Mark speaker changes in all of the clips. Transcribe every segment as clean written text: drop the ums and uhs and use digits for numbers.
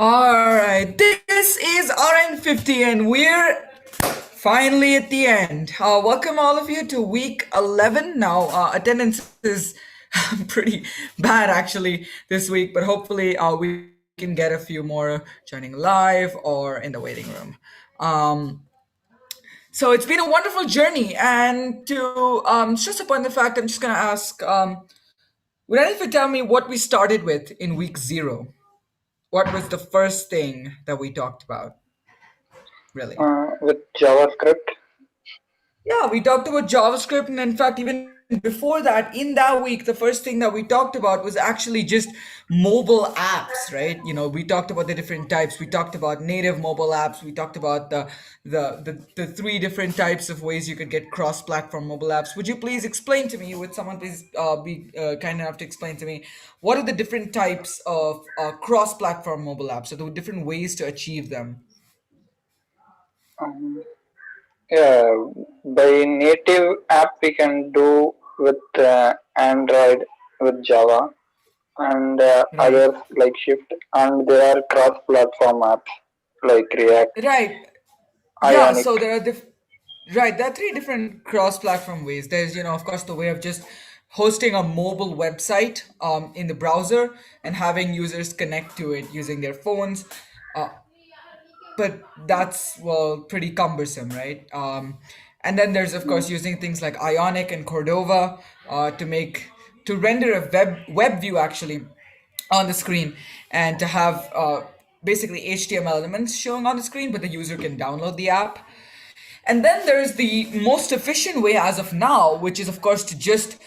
Speaker 1: All right, this is RN50, and we're finally at the end. Welcome all of you to week 11. Now, attendance is pretty bad actually this week, but hopefully, we can get a few more joining live or in the waiting room. Um, so it's been a wonderful journey, and to stress upon the fact, I'm just gonna ask, would anyone tell me what we started with in week 0? What was the first thing that we talked about, really?
Speaker 2: With JavaScript.
Speaker 1: Yeah, we talked about JavaScript, and in fact, even before that, in that week, the first thing that we talked about was actually just mobile apps, right? We talked about the different types. We talked about native mobile apps. We talked about the three different types of ways you could get cross-platform mobile apps. Would you please explain to me? Would someone please be kind enough to explain to me what are the different types of cross-platform mobile apps? So the different ways to achieve them.
Speaker 2: Um, yeah, by native app we can do with Android with Java and
Speaker 1: Right.
Speaker 2: others like Shift, and there are cross-platform apps like React,
Speaker 1: Right. Yeah,
Speaker 2: Ionic.
Speaker 1: so there are three different cross-platform ways. There's, of course, the way of just hosting a mobile website in the browser and having users connect to it using their phones. Uh, but that's, well, pretty cumbersome, right? And then there's, of
Speaker 2: Mm,
Speaker 1: course, using things like Ionic and Cordova to render a web view actually on the screen, and to have basically HTML elements showing on the screen, but the user can download the app. And then there's the most efficient way as of now, which is, of course, to just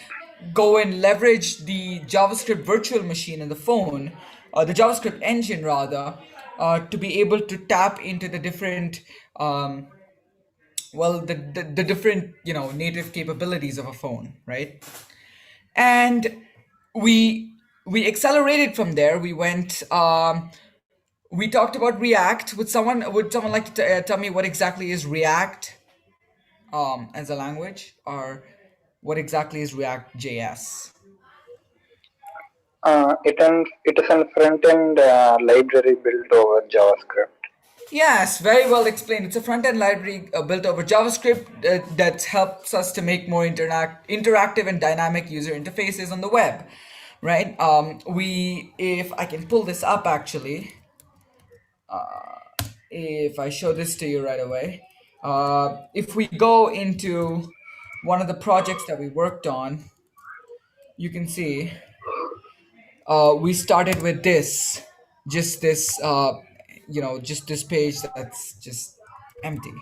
Speaker 1: go and leverage the JavaScript virtual machine in the phone, the JavaScript engine rather, to be able to tap into the different, the different, native capabilities of a phone, right? And we we accelerated from there. We talked about React. Would someone like to tell me what exactly is React as a language, or what exactly is React JS?
Speaker 2: it is a front-end library built over JavaScript.
Speaker 1: Yes, very well explained. It's a front-end library built over JavaScript that helps us to make more interactive and dynamic user interfaces on the web, right? If I can pull this up actually, if I show this to you right away, if we go into one of the projects that we worked on, you can see we started with just this, just this page that's just empty.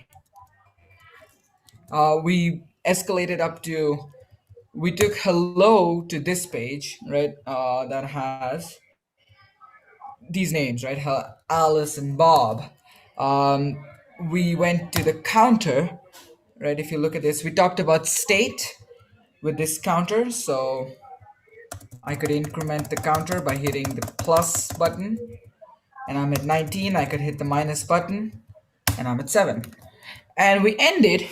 Speaker 1: We escalated up to, we took hello to this page, right? That has these names, right? Alice and Bob. Um, we went to the counter, right? If you look at this, we talked about state with this counter. So I could increment the counter by hitting the plus button, and I'm at 19. I could hit the minus button, and I'm at 7. And we ended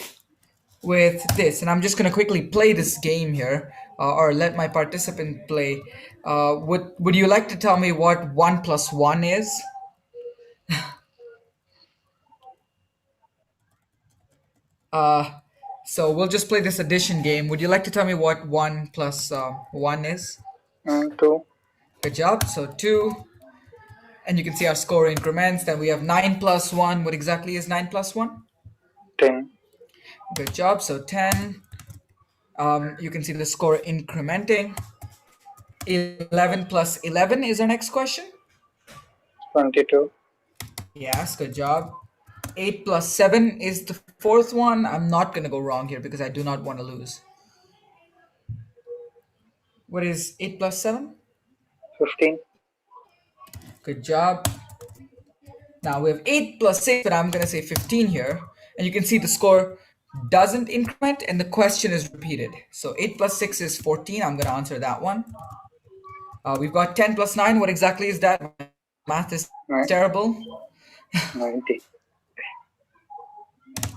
Speaker 1: with this, and I'm just going to quickly play this game here, or let my participant play. Would you like to tell me what 1 plus 1 is? So we'll just play this addition game. Would you like to tell me what 1 plus 1 is?
Speaker 2: Two,
Speaker 1: Good job. So 2, and you can see our score increments. Then we have 9 plus 1. What exactly is 9 plus 1?
Speaker 2: 10,
Speaker 1: Good job. So 10. You can see the score incrementing. 11 plus 11 is our next question.
Speaker 2: 22,
Speaker 1: Yes, good job. 8 plus 7 is the fourth one. I'm not going to go wrong here because I do not want to lose. What is 8 plus 7?
Speaker 2: 15,
Speaker 1: Good job. Now we have 8 plus 6, but I'm going to say 15 here. And you can see the score doesn't increment and the question is repeated. So 8 plus 6 is 14. I'm going to answer that one. We've got 10 plus 9. What exactly is that? Math is
Speaker 2: ni-
Speaker 1: terrible.
Speaker 2: 90,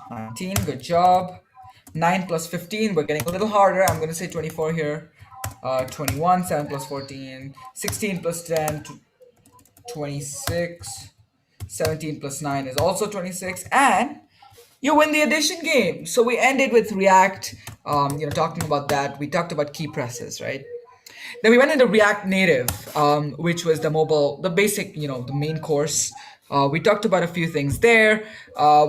Speaker 1: 19. Good job. 9 plus 15. We're getting a little harder. I'm going to say 24 here. 21. 7 plus 14. 16 plus 10. 26. 17 plus 9 is also 26. And you win the addition game. So we ended with React, talking about that. We talked about key presses, right? Then we went into React Native, which was the basic, the main course. We talked about a few things there.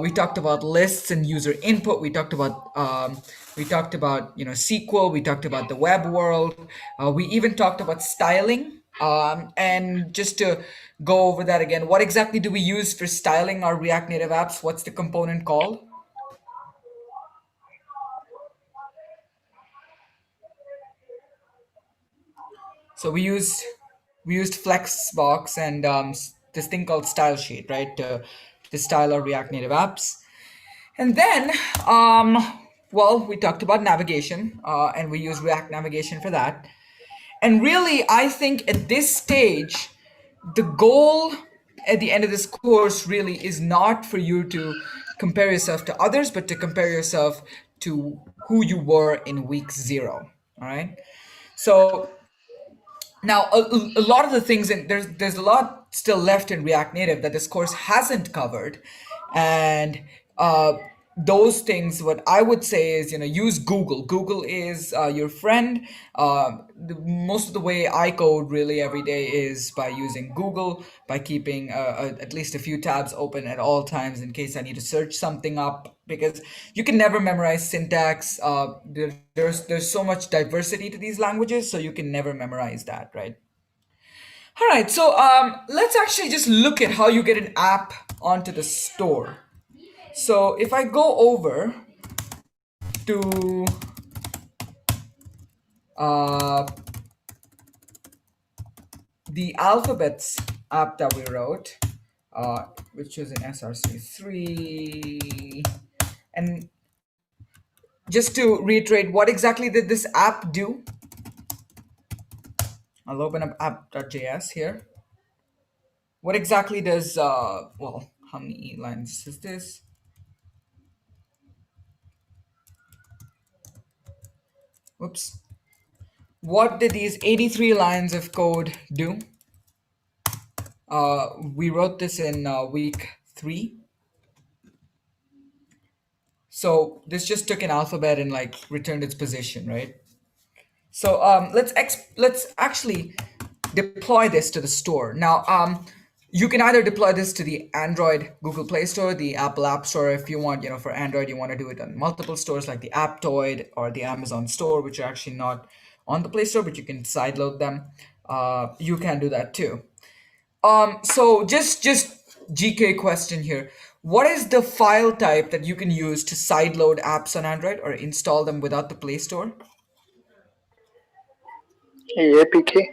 Speaker 1: We talked about lists and user input. We talked about SQL. We talked about the web world. We even talked about styling. And just to go over that again, what exactly do we use for styling our React Native apps? What's the component called? So we used Flexbox and this thing called Style Sheet, right, to style our React Native apps. And then, we talked about navigation, and we use React Navigation for that. And really, I think at this stage, the goal at the end of this course really is not for you to compare yourself to others, but to compare yourself to who you were in week zero. All right. So now, a lot of the things in there's a lot still left in React Native that this course hasn't covered, and those things. What I would say is, use Google. Google is your friend. Most of the way I code really every day is by using Google, by keeping at least a few tabs open at all times in case I need to search something up, because you can never memorize syntax. There's so much diversity to these languages, so you can never memorize that, right? All right, so let's actually just look at how you get an app onto the store. So if I go over to uh, the alphabets app that we wrote, which is in SRC3, and just to reiterate, what exactly did this app do? I'll open up app.js here. What exactly does, how many lines is this? Whoops. What did these 83 lines of code do? We wrote this in week 3. So this just took an alphabet and like returned its position, right? So let's actually deploy this to the store. Now, you can either deploy this to the Android Google Play Store, the Apple App Store. If you want, for Android, you want to do it on multiple stores like the Aptoid or the Amazon Store, which are actually not on the Play Store, but you can sideload them. You can do that too. So just GK question here. What is the file type that you can use to sideload apps on Android or install them without the Play Store?
Speaker 2: APK.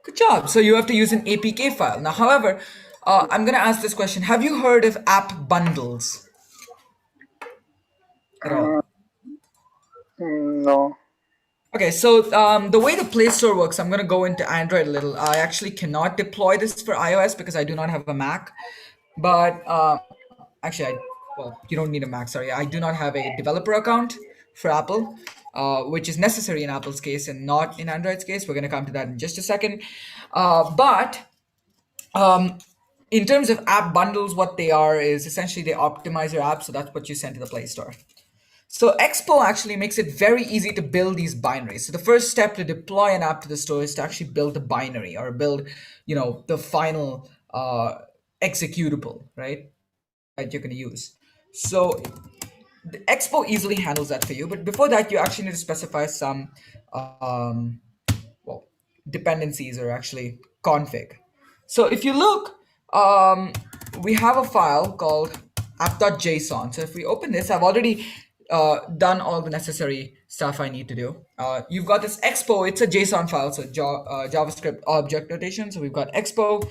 Speaker 1: Good job. So you have to use an APK file. Now, however, I'm going to ask this question. Have you heard of app bundles at
Speaker 2: Uh,
Speaker 1: all?
Speaker 2: no.
Speaker 1: Okay, so the way the Play Store works, I'm going to go into Android a little. I actually cannot deploy this for iOS because I do not have a Mac. But actually, you don't need a Mac, sorry. I do not have a developer account for Apple, which is necessary in Apple's case and not in Android's case. We're going to come to that in just a second. But in terms of app bundles, what they are is essentially they optimize your app, so that's what you send to the Play Store. So Expo actually makes it very easy to build these binaries. So the first step to deploy an app to the store is to actually build a binary or build, the final executable, right? That you're going to use. So the Expo easily handles that for you. But before that, you actually need to specify some um, well, dependencies or actually config. So if you look, we have a file called app.json. So if we open this, I've already done all the necessary stuff I need to do. You've got this expo, it's a JSON file, so JavaScript object notation. So we've got expo.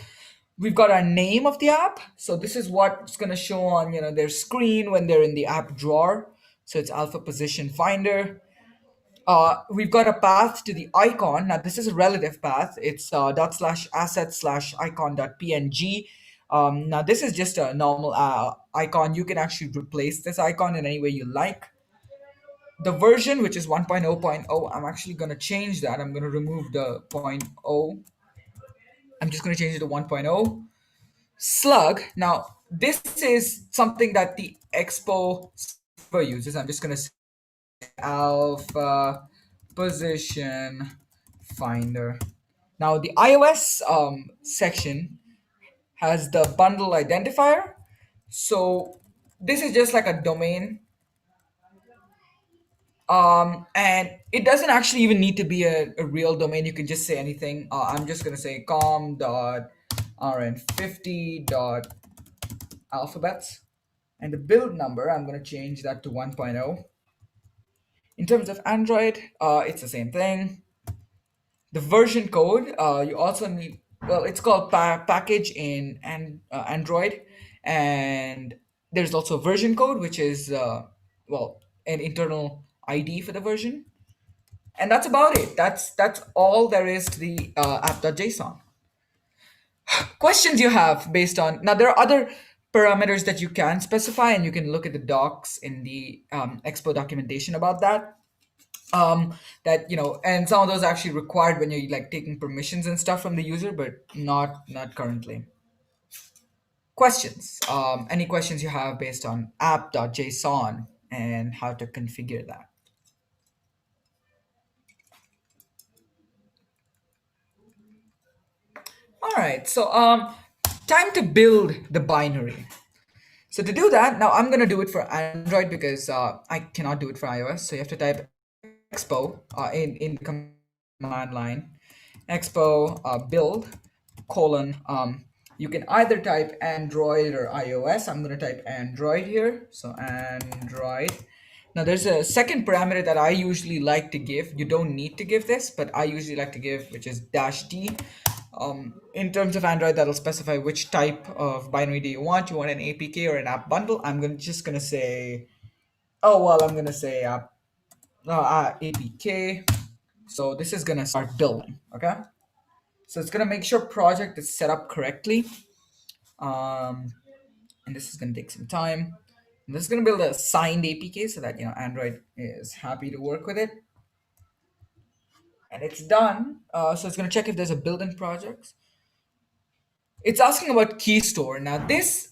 Speaker 1: We've got our name of the app. So this is what's going to show on their screen when they're in the app drawer. So it's alpha position finder. We've got a path to the icon. Now this is a relative path. It's /asset/icon.png. Now this is just a normal icon. You can actually replace this icon in any way you like. The version, which is 1.0.0, I'm actually going to change that. I'm going to remove the 0.0 I'm just going to change it to 1.0. Slug. Now, this is something that the Expo server uses. I'm just going to say alpha position finder. Now, the iOS section has the bundle identifier. So this is just like a domain, and it doesn't actually even need to be a real domain. You can just say anything. I'm just gonna say com.rn50 dot alphabets, and the build number I'm gonna change that to 1.0. In terms of Android, it's the same thing. The version code, you also need, well, it's called package in Android, and there's also version code, which is well, an internal ID for the version. And that's about it. That's all there is to the app.json. Questions you have based on, now there are other parameters that you can specify, and you can look at the docs in the expo documentation about that. That, and some of those are actually required when you're like taking permissions and stuff from the user, but not currently. Questions, any questions you have based on app.json and how to configure that? All right, so time to build the binary. So to do that, now I'm gonna do it for Android because I cannot do it for iOS. So you have to type expo in the command line, expo build colon. You can either type Android or iOS. I'm gonna type Android here. So Android. Now there's a second parameter that I usually like to give. You don't need to give this, but I usually like to give, which is -d. In terms of Android, that'll specify which type of binary do you want. You want an APK or an app bundle? Just gonna say, oh well, I'm gonna say APK. So this is gonna start building. Okay. So it's gonna make sure project is set up correctly, um, and this is gonna take some time. And this is gonna build a signed APK so that Android is happy to work with it. And it's done. So it's gonna check if there's a built-in project. It's asking about key store. Now, this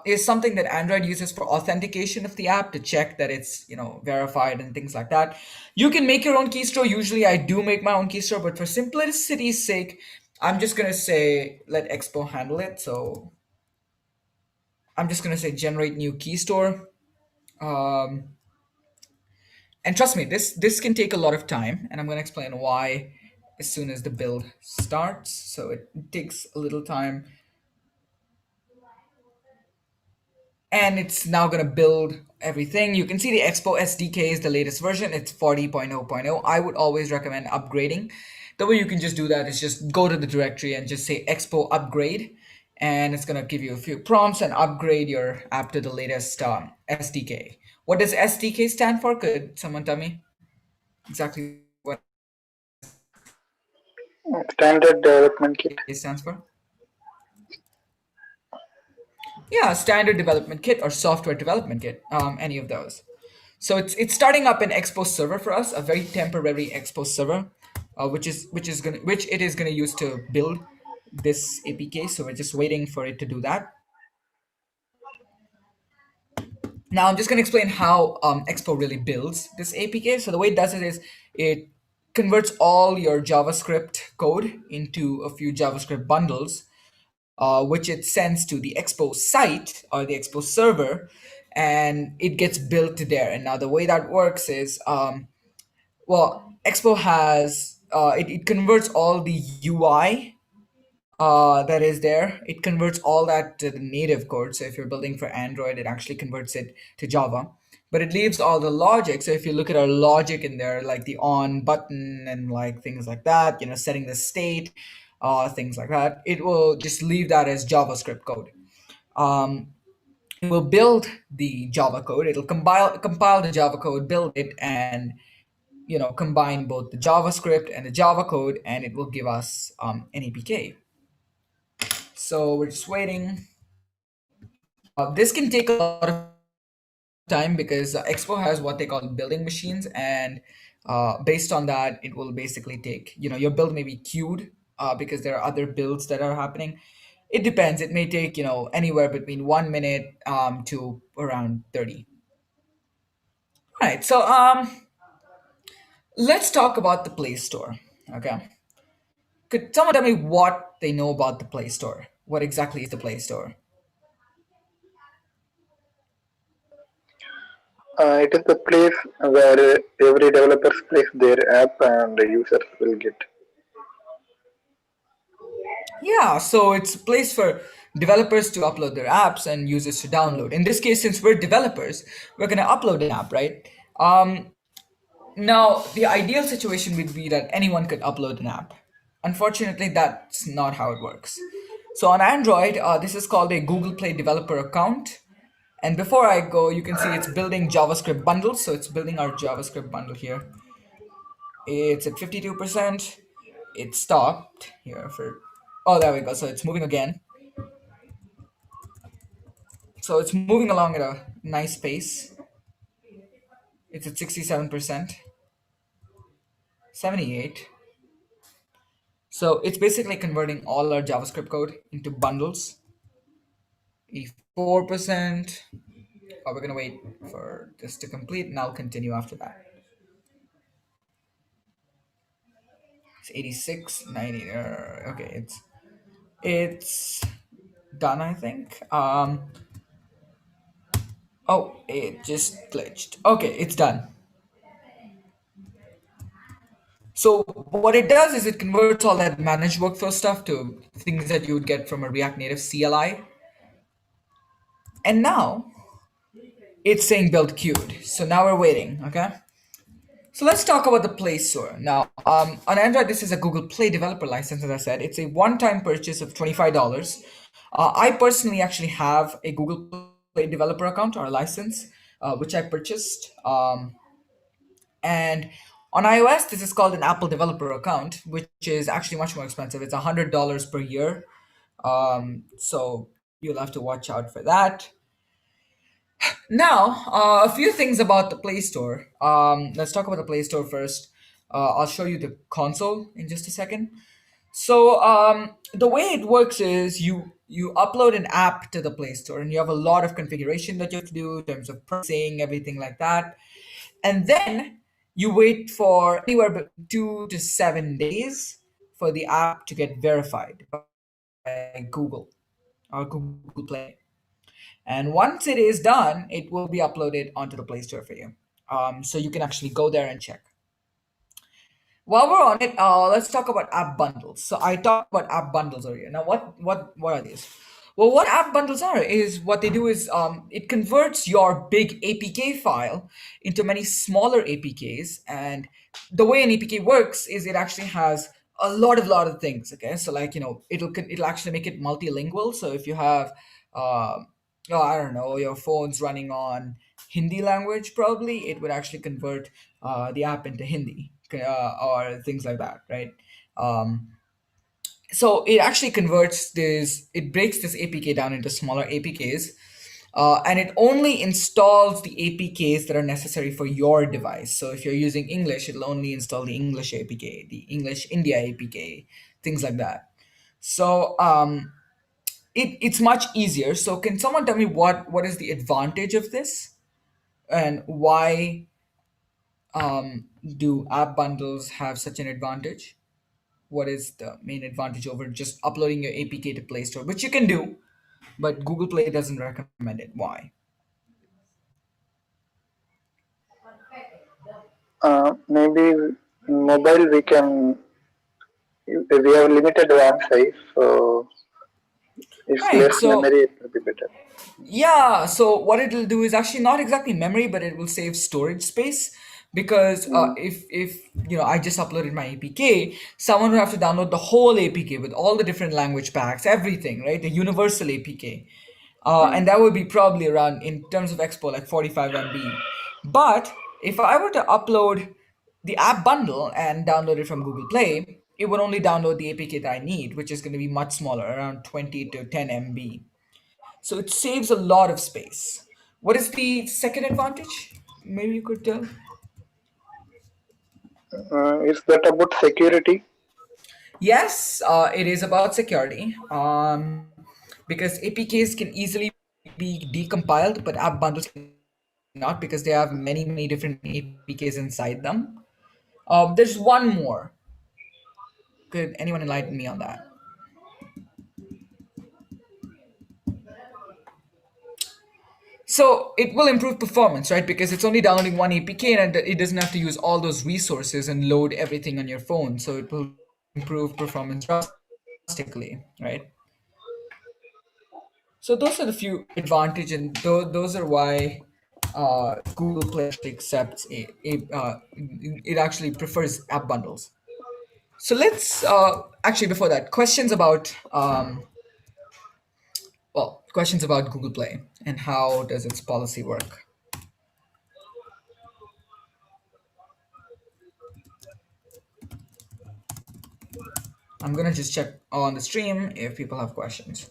Speaker 1: is something that Android uses for authentication of the app to check that it's verified and things like that. You can make your own key store. Usually, I do make my own key store, but for simplicity's sake, I'm just gonna say let Expo handle it. So I'm just gonna say generate new key store. Um, and trust me, this can take a lot of time, and I'm gonna explain why as soon as the build starts. So it takes a little time, and it's now going to build everything. You can see the Expo SDK is the latest version. It's 40.0.0. I would always recommend upgrading. The way you can just do that is just go to the directory and just say Expo upgrade, and it's going to give you a few prompts and upgrade your app to the latest SDK. What does SDK stand for? Could someone tell me exactly what
Speaker 2: Standard development kit.
Speaker 1: SDK stands for? Yeah, standard development kit or software development kit, any of those. So it's starting up an Expo server for us, a very temporary Expo server, which it is gonna use to build this APK. So we're just waiting for it to do that. Now I'm just gonna explain how Expo really builds this APK. So the way it does it is it converts all your JavaScript code into a few JavaScript bundles, which it sends to the Expo site or the Expo server, and it gets built to there. And now the way that works is, well, Expo has it converts all the UI that is there. It converts all that to the native code. So if you're building for Android, it actually converts it to Java. But it leaves all the logic. So if you look at our logic in there, like the on button and like things like that, setting the state, things like that, it will just leave that as JavaScript code. Um, it will build the Java code. It'll compile the Java code, build it, and combine both the JavaScript and the Java code, and it will give us an APK. So we're just waiting. This can take a lot of time because Expo has what they call building machines, and based on that, it will basically take your build may be queued because there are other builds that are happening. It depends. It may take, anywhere between 1 minute to around 30. All right. So let's talk about the Play Store. Okay. Could someone tell me what they know about the Play Store? What exactly is the Play Store?
Speaker 2: It is the place where every developers place their app and the users will get.
Speaker 1: Yeah, so it's a place for developers to upload their apps and users to
Speaker 2: Mm.
Speaker 1: download. In this case, since we're developers, we're going to upload an app, right? Now, the ideal situation would be that anyone could upload an app. Unfortunately, that's not how it works. So on Android, this is called a Google Play developer account. And before I go, you can see it's building JavaScript bundles. So it's building our JavaScript bundle here. It's at 52%. It stopped here for, oh, there we go. So it's moving again. So it's moving along at a nice pace. It's at 67%, 78. So it's basically converting all our JavaScript code into bundles. 84%. Oh, we're gonna wait for this to complete and I'll continue after that. It's 86, 90. Okay, it's done, I think. Oh, it just glitched. Okay, it's done. So what it does is it converts all that managed workflow stuff to things that you would get from a React Native CLI. And now it's saying build queued. So now we're waiting, okay? So let's talk about the Play Store. Now, on Android, this is a Google Play developer license, as I said. It's a one-time purchase of $25. I personally actually have a Google Play developer account or a license, which I purchased. And on iOS, this is called an Apple developer account, which is actually much more expensive. It's $100 per year. So you'll have to watch out for that. Now, a few things about the Play Store. Let's talk about the Play Store first. I'll show you the console in just a second. So the way it works is you upload an app to the Play Store, and you have a lot of configuration that you have to do in terms of pricing, everything like that. And then you wait for anywhere between 2 to 7 days for the app to get verified by Google or Google Play. And once it is done, it will be uploaded onto the Play Store for you. So you can actually go there and check. While we're on it, let's talk about app bundles. So I talked about app bundles earlier. Now, what are these? Well, what app bundles are is what they do is it converts your big APK file into many smaller APKs, and the way an APK works is it actually has a lot of things. Okay, so like it'll actually make it multilingual. So if you have oh, I don't know, your phone's running on Hindi language, probably it would actually convert the app into Hindi or things like that, right? Um, so it actually it breaks this APK down into smaller APKs, and it only installs the APKs that are necessary for your device. So if you're using English, it'll only install the English APK, the English India APK, things like that. So it's much easier. So can someone tell me what is the advantage of this and why do app bundles have such an advantage? What is the main advantage over just uploading your APK to Play Store, which you can do, but Google Play doesn't recommend it. Why?
Speaker 2: Maybe in mobile we have limited RAM size, so if
Speaker 1: Right.
Speaker 2: less
Speaker 1: So
Speaker 2: memory, it will be better.
Speaker 1: yeah, so what it'll do is actually not exactly memory, but it will save storage space because
Speaker 2: Mm.
Speaker 1: if I just uploaded my APK, someone would have to download the whole APK with all the different language packs, everything, right? The universal APK,
Speaker 2: Mm.
Speaker 1: and that would be probably around in terms of expo like 45 MB. But if I were to upload the app bundle and download it from Google Play, it would only download the APK that I need, which is going to be much smaller, around 20 to 10 MB. So it saves a lot of space. What is the second advantage? Maybe you could tell.
Speaker 2: Is that about security?
Speaker 1: Yes, it is about security. Because APKs can easily be decompiled, but app bundles cannot because they have many different APKs inside them. There's one more. Could anyone enlighten me on that? So it will improve performance, right? Because it's only downloading one APK and it doesn't have to use all those resources and load everything on your phone. So it will improve performance drastically, right? So those are the few advantage, and those are why Google Play actually accepts it actually prefers app bundles. So let's actually before that questions about Google Play and how does its policy work. I'm gonna just check on the stream if people have questions.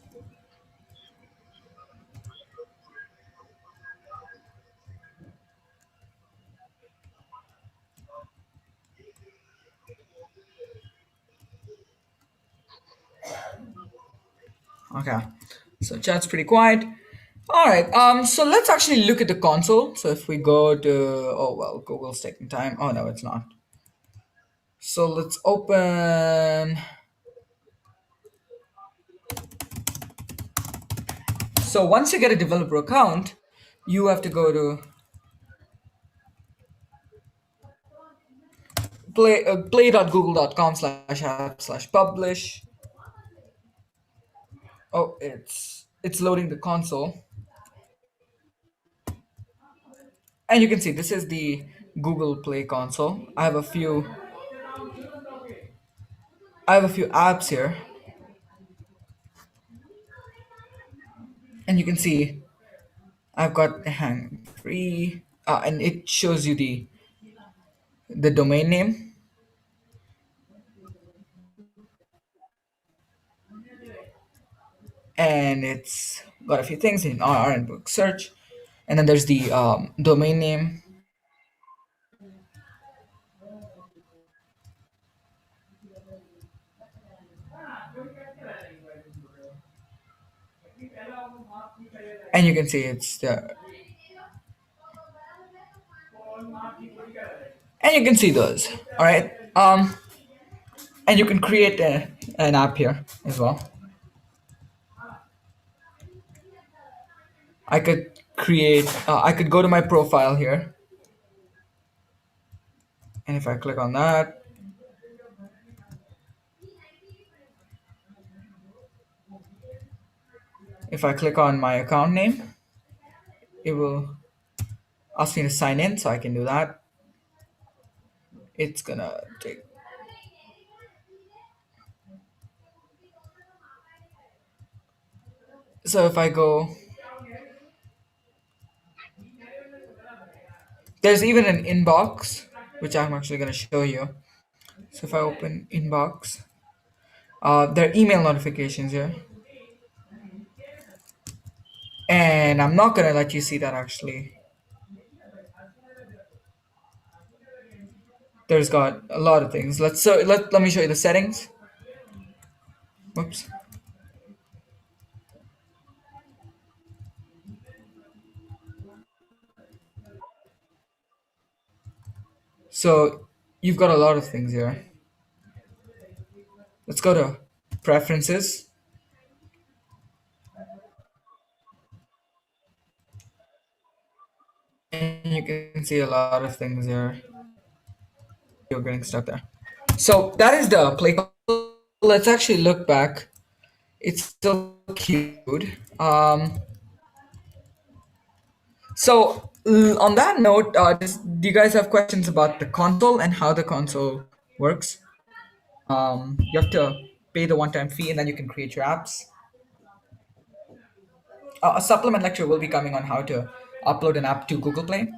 Speaker 1: Okay, so chat's pretty quiet. All right, so let's actually look at the console. So if we go to, oh well, Google's taking time. Oh no, it's not. So let's open. So once you get a developer account, you have to go to play.google.com/app/publish. Oh, it's loading the console, and you can see this is the Google Play console. I have a few apps here, and you can see I've got hang free, and it shows you the domain name, and it's got a few things in RN book search, and then there's the domain name, and you can see it's the and you can see those. All right, and you can create an app here as well. I could go to my profile here, and if I click on that, if I click on my account name, it will ask me to sign in, so I can do that. It's gonna take. So if I go, there's even an inbox, which I'm actually gonna show you. So if I open inbox, there are email notifications here, and I'm not gonna let you see that actually. There's got a lot of things. Let me show you the settings. Whoops. So you've got a lot of things here. Let's go to preferences, and you can see a lot of things here. You're getting stuck there. So that is the play. Let's actually look back. It's still cute. On that note, do you guys have questions about the console and how the console works? You have to pay the one-time fee, and then you can create your apps. A supplement lecture will be coming on how to upload an app to Google Play.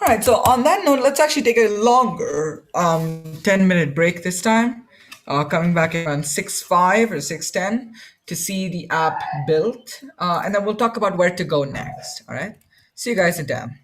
Speaker 1: All right. So on that note, let's actually take a longer 10-minute break this time. Coming back around 6:05 or 6:10 to see the app built, and then we'll talk about where to go next. All right. See you guys in 10.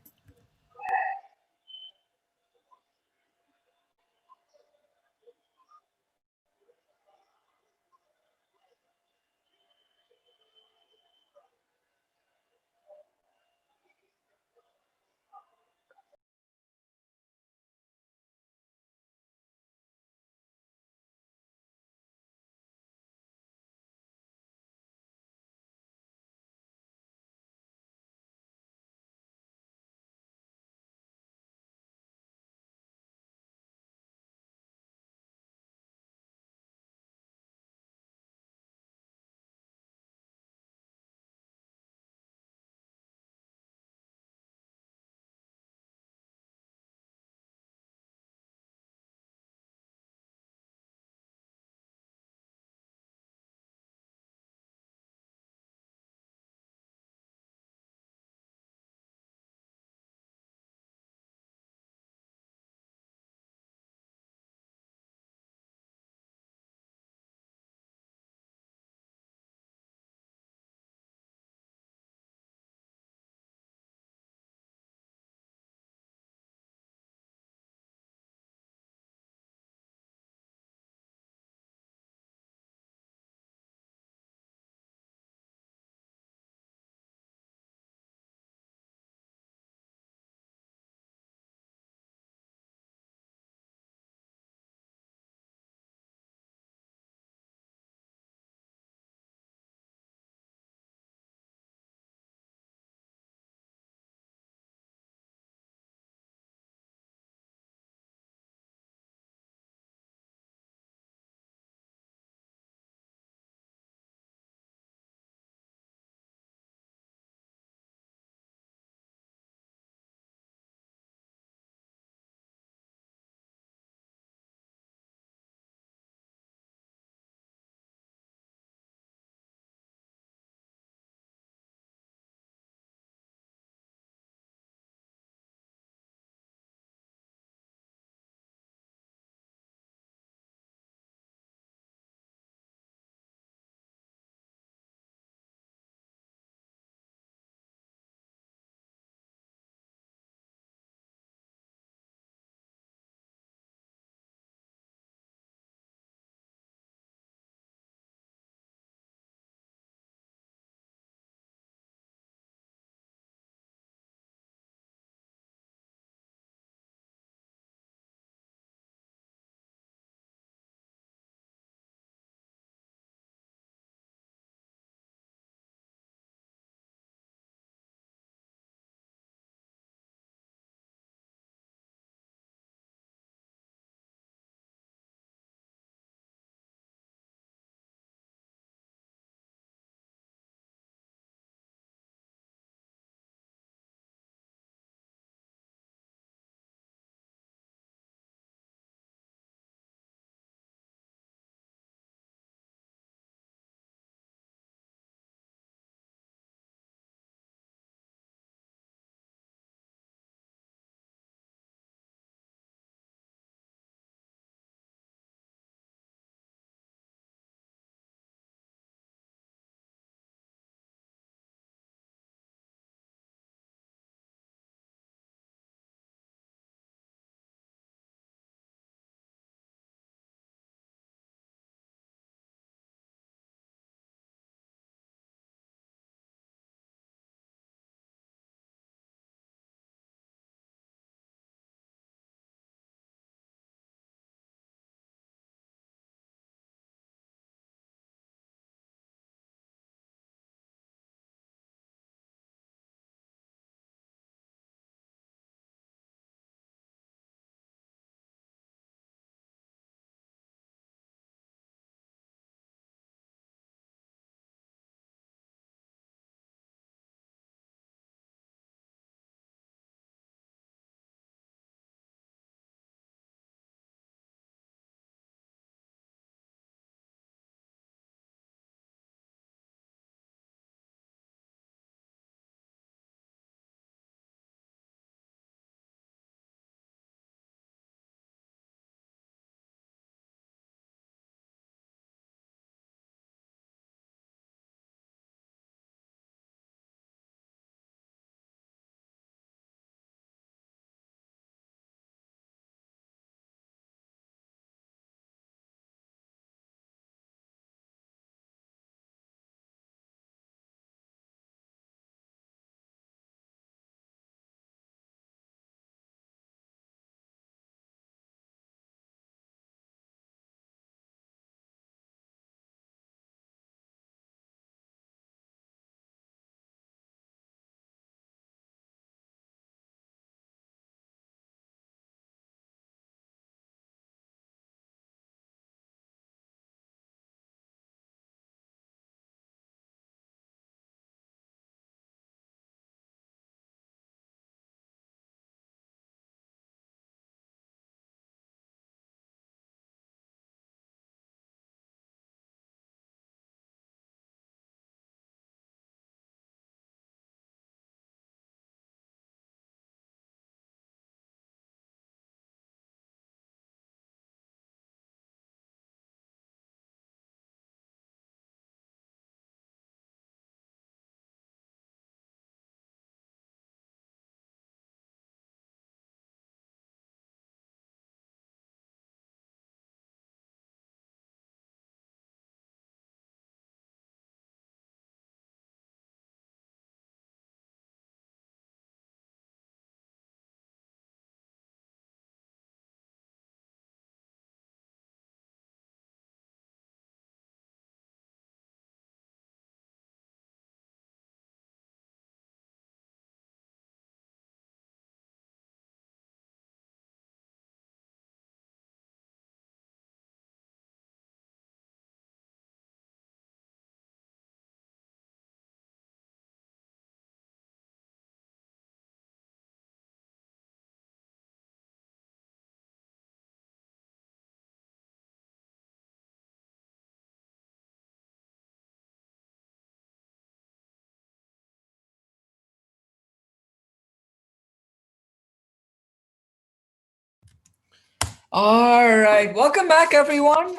Speaker 1: All right, welcome back, everyone.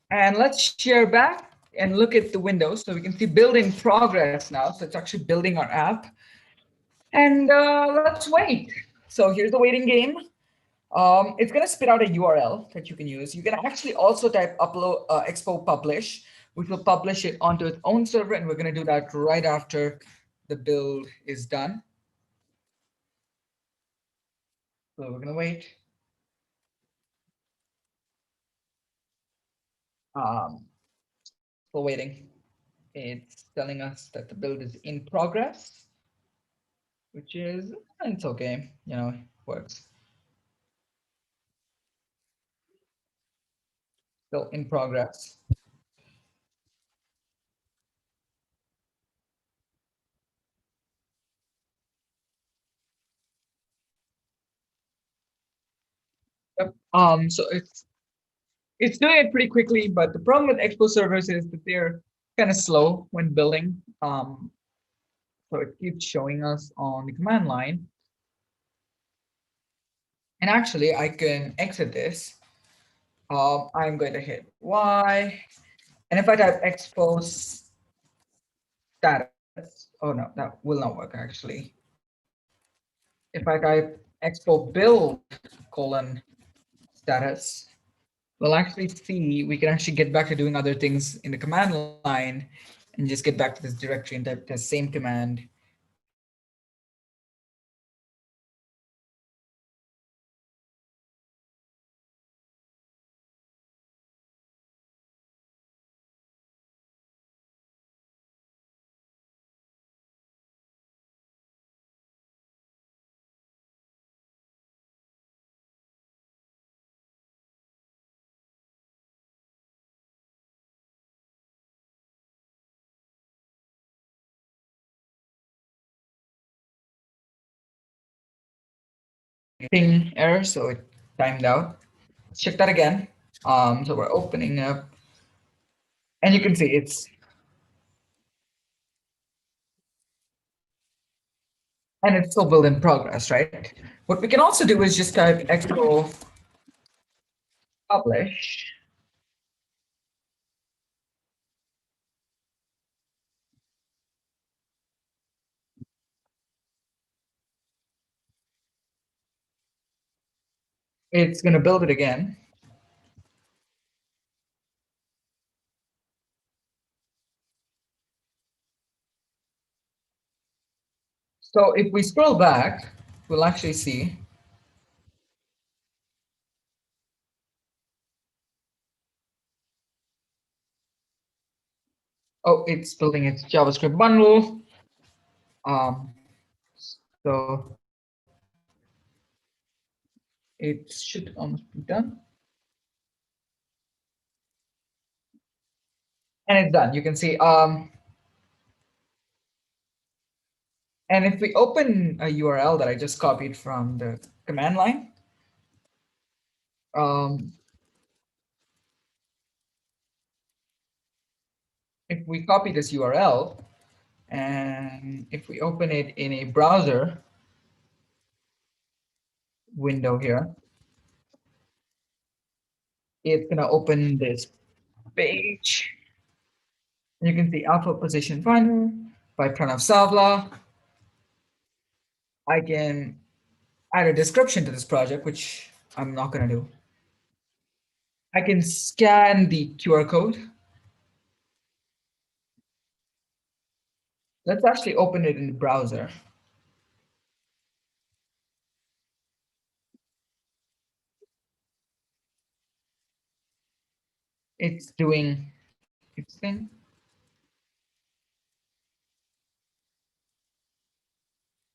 Speaker 1: And let's share back and look at the windows so we can see build in progress now. So it's actually building our app. And let's wait. So here's the waiting game. It's gonna spit out a URL that you can use. You can actually also type upload expo publish, which will publish it onto its own server, and we're gonna do that right after the build is done. So we're gonna wait. Um, Still waiting. It's telling us that the build is in progress, which is it's okay, works. Still in progress. Yep. So it's doing it pretty quickly, but the problem with Expo servers is that they're kind of slow when building. So it keeps showing us on the command line. And actually, I can exit this. I'm going to hit Y. And if I type Expo status, oh no, that will not work actually. If I type Expo build colon status, we'll actually see we can actually get back to doing other things in the command line and just get back to this directory and type the same command. And we can see that the build is in progress. Ping error, so it timed out. Let's check that again. So we're opening up, and you can see it's still build in progress, right? What we can also do is just type expo publish. It's going to build it again. So if we scroll back, we'll actually see. Oh, it's building its JavaScript bundle. Um, so it should almost be done. And it's done. You can see. And if we open a URL that I just copied from the command line, um, if we copy this URL and if we open it in a browser window here, it's going to open this page. You can see alpha position finder by Pranav Savla. I can add a description to this project, which I'm not going to do. I can scan the QR code. Let's actually open it in the browser. It's doing its thing.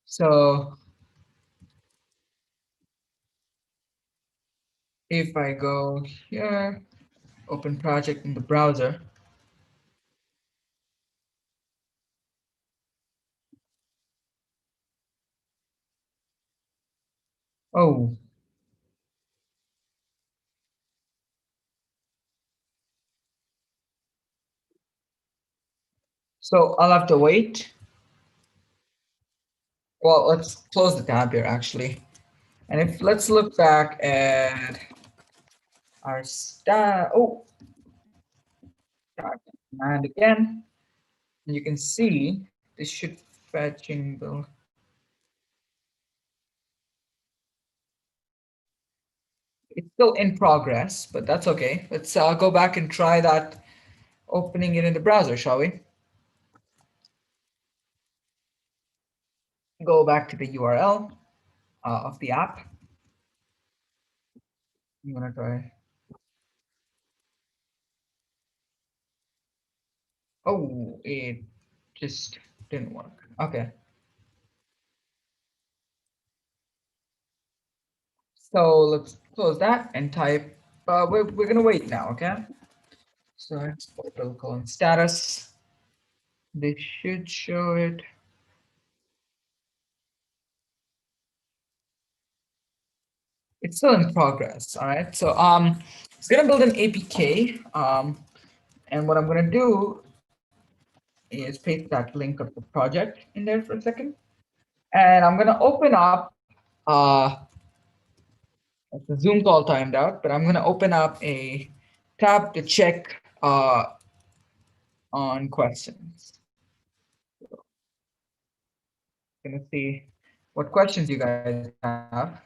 Speaker 1: So if I go here, open project in the browser, oh, so I'll have to wait. Well, let's close the tab here actually. And if let's look back at our stat, oh, start command again, and you can see this should fetching the. It's still in progress, but that's okay. Let's go back and try that, opening it in the browser, shall we? Go back to the URL of the app. I'm gonna try. Oh, it just didn't work. Okay, so let's close that and type. We're gonna wait now. Okay, so export colon status. This should show it. It's still in progress. All right, so it's gonna build an APK. And what I'm gonna do is paste that link of the project in there for a second, and I'm gonna open up. It's a Zoom call timed out, but I'm gonna open up a tab to check on questions. Gonna see what questions you guys have.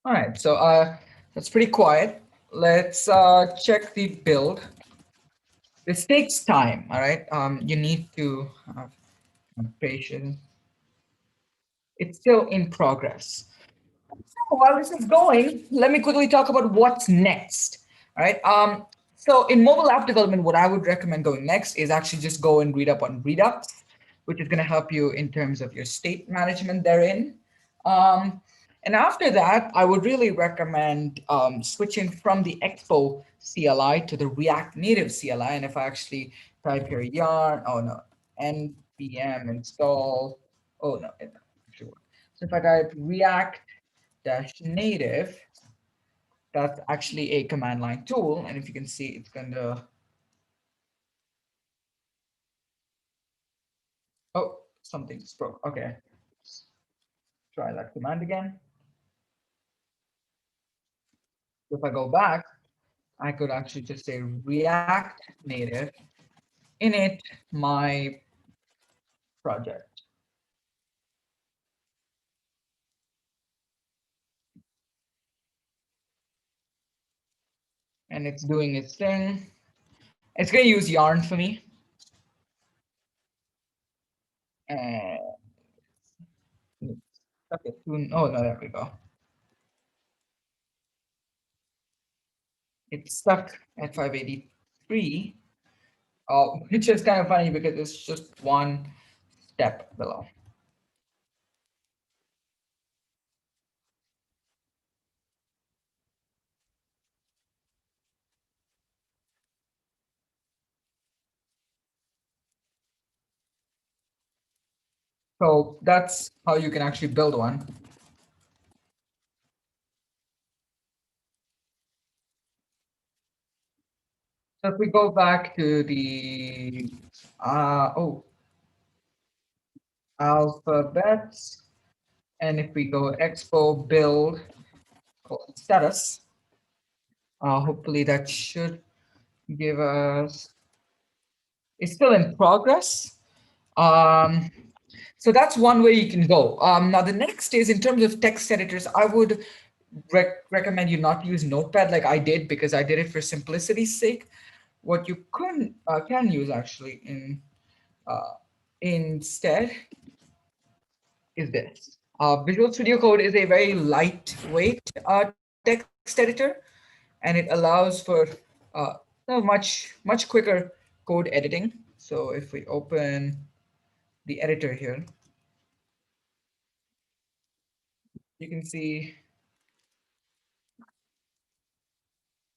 Speaker 1: All right, so that's pretty quiet. Let's check the build. This takes time. All right, you need to have patience. It's still in progress. So while this is going, let me quickly talk about what's next. All right. So in mobile app development, what I would recommend going next is actually just go and read up on Redux, which is going to help you in terms of your state management therein. Um, and after that, I would really recommend switching from the Expo CLI to the React Native CLI. And if I actually type here yarn, oh no, npm install, oh no, it actually worked. So if I type React dash native, that's actually a command line tool. And if you can see, it's going to, oh, something just broke. Okay, let's try that command again. If I go back, I could actually just say React Native init my project. And it's doing its thing. It's going to use yarn for me. And okay, oh no, there we go. It's stuck at 583, which is kind of funny because it's just one step below. So that's how you can actually build one. So if we go back to the oh, alphabets, and if we go expo build status, hopefully that should give us. It's still in progress. Um, so that's one way you can go. Now the next is in terms of text editors, I would recommend you not use Notepad like I did because I did it for simplicity's sake. What you can use actually uh, instead is this. Visual Studio Code is a very lightweight text editor, and it allows for much quicker code editing. So if we open the editor here, you can see,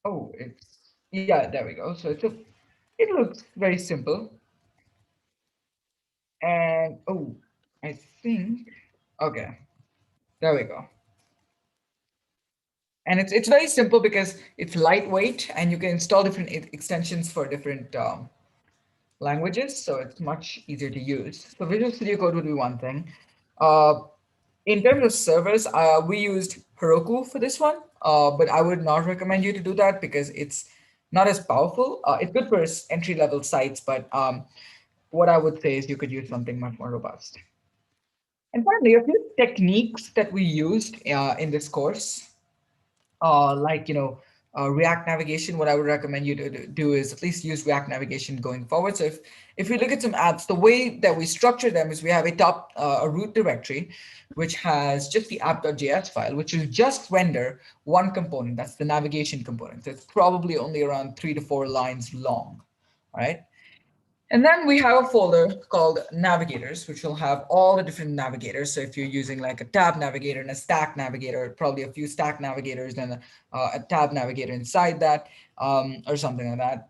Speaker 1: oh, yeah, there we go. So it looks very simple. And oh, I think, okay, There we go. And it's very simple because it's lightweight and you can install different extensions for different languages, so it's much easier to use. So Visual Studio Code would be one thing. Uh, in terms of servers, we used Heroku for this one, but I would not recommend you to do that because it's not as powerful. It's good for entry level sites, but what I would say is you could use something much more robust. And finally, a few techniques that we used in this course, like React navigation. What I would recommend you to do is at least use React navigation going forward. So if we look at some apps, the way that we structure them is we have a root directory which has just the app.js file, which will just render one component. That's the navigation component. So it's probably only around 3 to 4 lines long. All right. And then we have a folder called navigators, which will have all the different navigators. So if you're using like a tab navigator and a stack navigator, probably a few stack navigators and a tab navigator inside that, or something like that.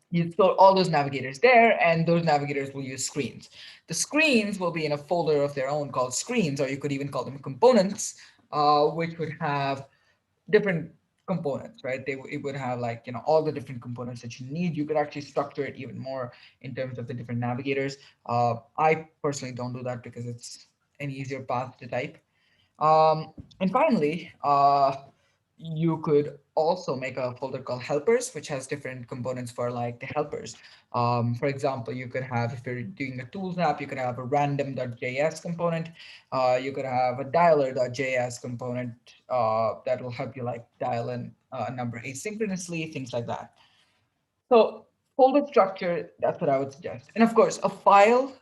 Speaker 1: You store all those navigators there, and those navigators will use screens. The screens will be in a folder of their own called screens, or you could even call them components, which would have different components, right? It would have like all the different components that you need. You could actually structure it even more in terms of the different navigators. I personally don't do that because it's an easier path to type. And finally, you could also make a folder called helpers, which has different components for like the helpers. For example, you could have, if you're doing a tools app, you could have a random.js component. You could have a dialer.js component that will help you like dial in a number asynchronously, things like that. So folder structure, that's what I would suggest. And of course, a file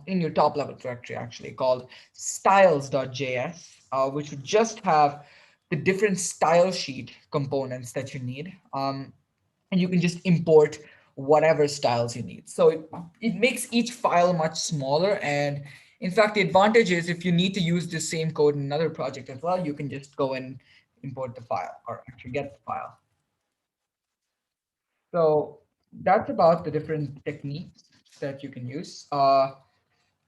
Speaker 1: in your top level directory actually called styles.js, which would just have the different style sheet components that you need. And you can just import whatever styles you need. So it makes each file much smaller. And in fact, the advantage is if you need to use the same code in another project as well, you can just go and import the file or actually get the file. So that's about the different techniques that you can use. I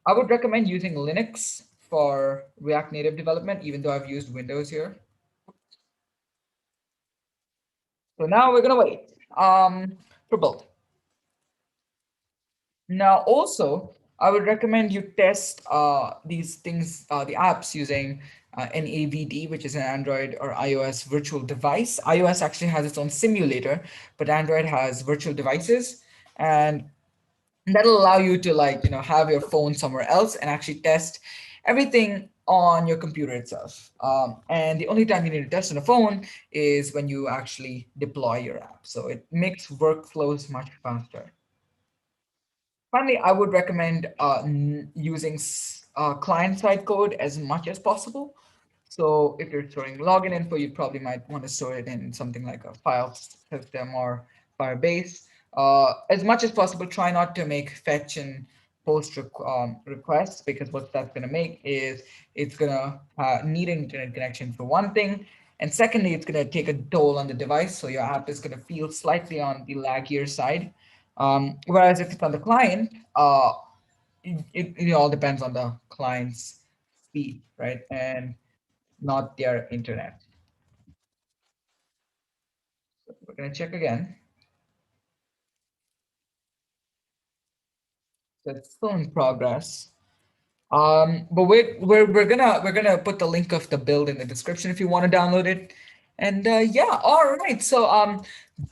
Speaker 1: would recommend using Linux for React Native development, even though I've used Windows here. So now we're gonna wait for both. Now, also, I would recommend you test these things, the apps using NAVD, which is an Android or iOS virtual device. iOS actually has its own simulator, but Android has virtual devices. And that'll allow you to like have your phone somewhere else and actually test everything on your computer itself, and the only time you need to test on a phone is when you actually deploy your app, so it makes workflows much faster. Finally, I would recommend using client-side code as much as possible. So if you're storing login info, you probably might want to store it in something like a file system or Firebase. As much as possible, try not to make fetch and post requests, because what that's going to make is it's going to need an internet connection for one thing. And secondly, it's going to take a toll on the device. So your app is going to feel slightly on the laggier side. Whereas if it's on the client, it all depends on the client's speed, right? And not their internet. So we're gonna check again. So it's still in progress. But we're gonna put the link of the build in the description if you want to download it. And yeah, all right. So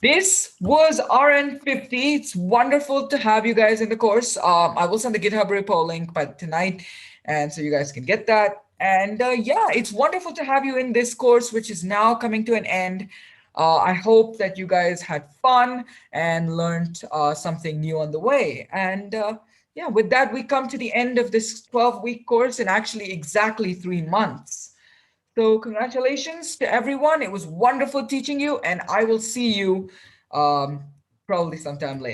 Speaker 1: this was RN50. It's wonderful to have you guys in the course. I will send the GitHub repo link by tonight, and so you guys can get that. And yeah, it's wonderful to have you in this course, which is now coming to an end. I hope that you guys had fun and learned something new on the way. And yeah, with that, we come to the end of this 12-week course in actually exactly 3 months. So, congratulations to everyone. It was wonderful teaching you, and I will see you probably sometime later.